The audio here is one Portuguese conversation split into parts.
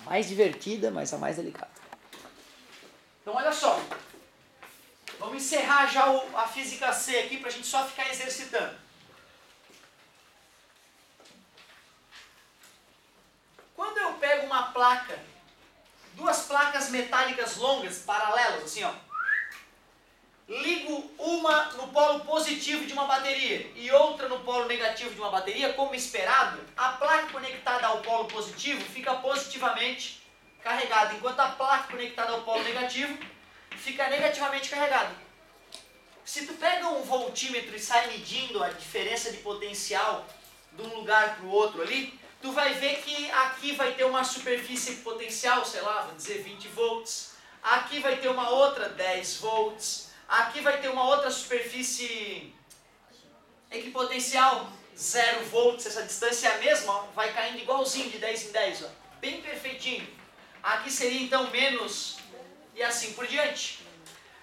Mais divertida, mas a mais delicada. Então olha só. Vamos encerrar já a física C aqui para a gente só ficar exercitando. Quando eu pego uma placa, duas placas metálicas longas, paralelas, assim ó, ligo uma no polo positivo de uma bateria e outra no polo negativo de uma bateria, como esperado, a placa conectada ao polo positivo fica positivamente carregada, enquanto a placa conectada ao polo negativo fica negativamente carregada. Se tu pega um voltímetro e sai medindo a diferença de potencial de um lugar para o outro ali, tu vai ver que aqui vai ter uma superfície potencial, sei lá, vamos dizer 20 volts, aqui vai ter uma outra 10 volts, aqui vai ter uma outra superfície equipotencial 0 volts, essa distância é a mesma, ó, vai caindo igualzinho de 10 em 10, ó, bem perfeitinho. Aqui seria então menos e assim por diante.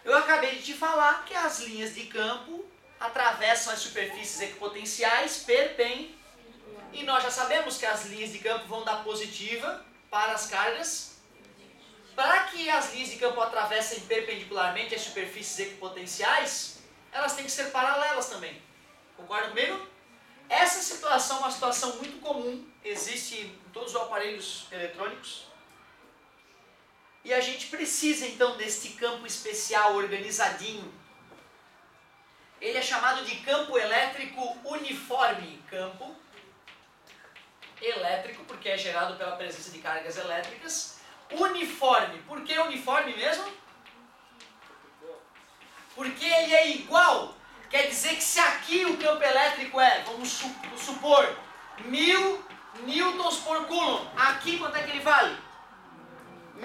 Eu acabei de te falar que as linhas de campo atravessam as superfícies equipotenciais e nós já sabemos que as linhas de campo vão da positiva para as cargas. Para que as linhas de campo atravessem perpendicularmente as superfícies equipotenciais, elas têm que ser paralelas também. Concorda comigo? Essa situação é uma situação muito comum, existe em todos os aparelhos eletrônicos. E a gente precisa então deste campo especial organizadinho. Ele é chamado de campo elétrico uniforme. Campo elétrico, porque é gerado pela presença de cargas elétricas. Uniforme. Por que uniforme mesmo? Porque ele é igual. Quer dizer que se aqui o campo elétrico é, vamos supor, 1000 newtons por coulomb. Aqui quanto é que ele vale?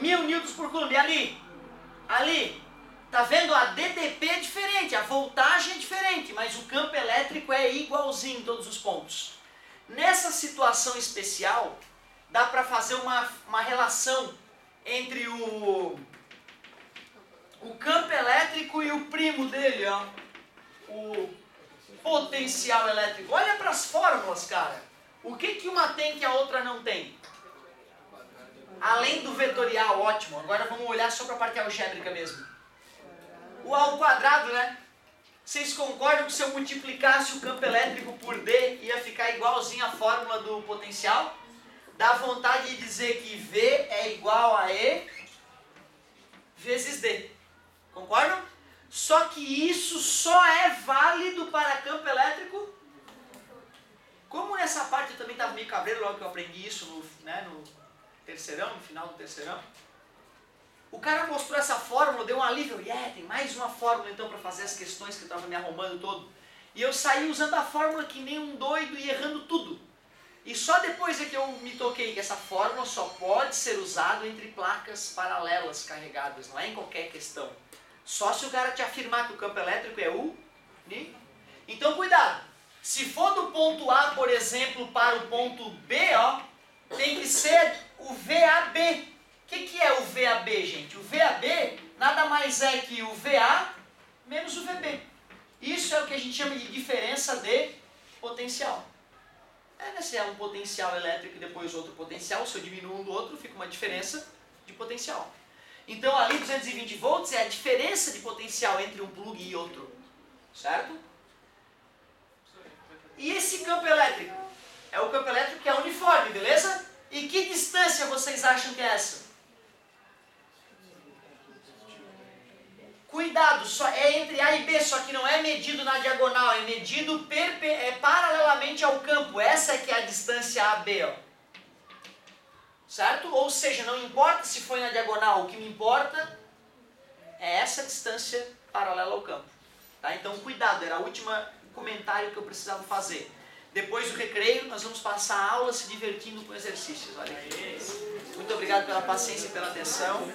1000 newtons por coulomb. E ali, tá vendo? A DDP é diferente, a voltagem é diferente, mas o campo elétrico é igualzinho em todos os pontos. Nessa situação especial, dá para fazer uma relação entre o campo elétrico e o primo dele, ó, o potencial elétrico. Olha para as fórmulas, cara. O que uma tem que a outra não tem? Além do vetorial, ótimo. Agora vamos olhar só para a parte algébrica mesmo. O A ao quadrado, né? Vocês concordam que se eu multiplicasse o campo elétrico por D, ia ficar igualzinho a fórmula do potencial? Dá vontade de dizer que V é igual a E vezes D. Concordam? Só que isso só é válido para campo elétrico. Como nessa parte eu também estava meio cabreiro logo que eu aprendi isso no terceirão, no final do terceirão. O cara mostrou essa fórmula, deu um alívio. Tem mais uma fórmula então para fazer as questões que eu estava me arrumando todo. E eu saí usando a fórmula que nem um doido e errando tudo. E só depois é que eu me toquei que essa fórmula só pode ser usada entre placas paralelas carregadas, não é em qualquer questão. Só se o cara te afirmar que o campo elétrico é uni. Então cuidado, se for do ponto A, por exemplo, para o ponto B, ó, tem que ser o VAB. O que é o VAB, gente? O VAB nada mais é que o VA menos o VB. Isso é o que a gente chama de diferença de potencial. Se é um potencial elétrico e depois outro potencial, se eu diminuo um do outro, fica uma diferença de potencial. Então ali 220 volts é a diferença de potencial entre um plug e outro. Certo? E esse campo elétrico? É o campo elétrico que é uniforme, beleza? E que distância vocês acham que é essa? Cuidado, só é entre A e B, só que não é medido na diagonal, é medido paralelamente ao campo. Essa é que é a distância AB, ó. Certo? Ou seja, não importa se foi na diagonal, o que me importa é essa distância paralela ao campo. Tá? Então cuidado, era o último comentário que eu precisava fazer. Depois do recreio, nós vamos passar a aula se divertindo com exercícios. Olha aqui. Muito obrigado pela paciência e pela atenção.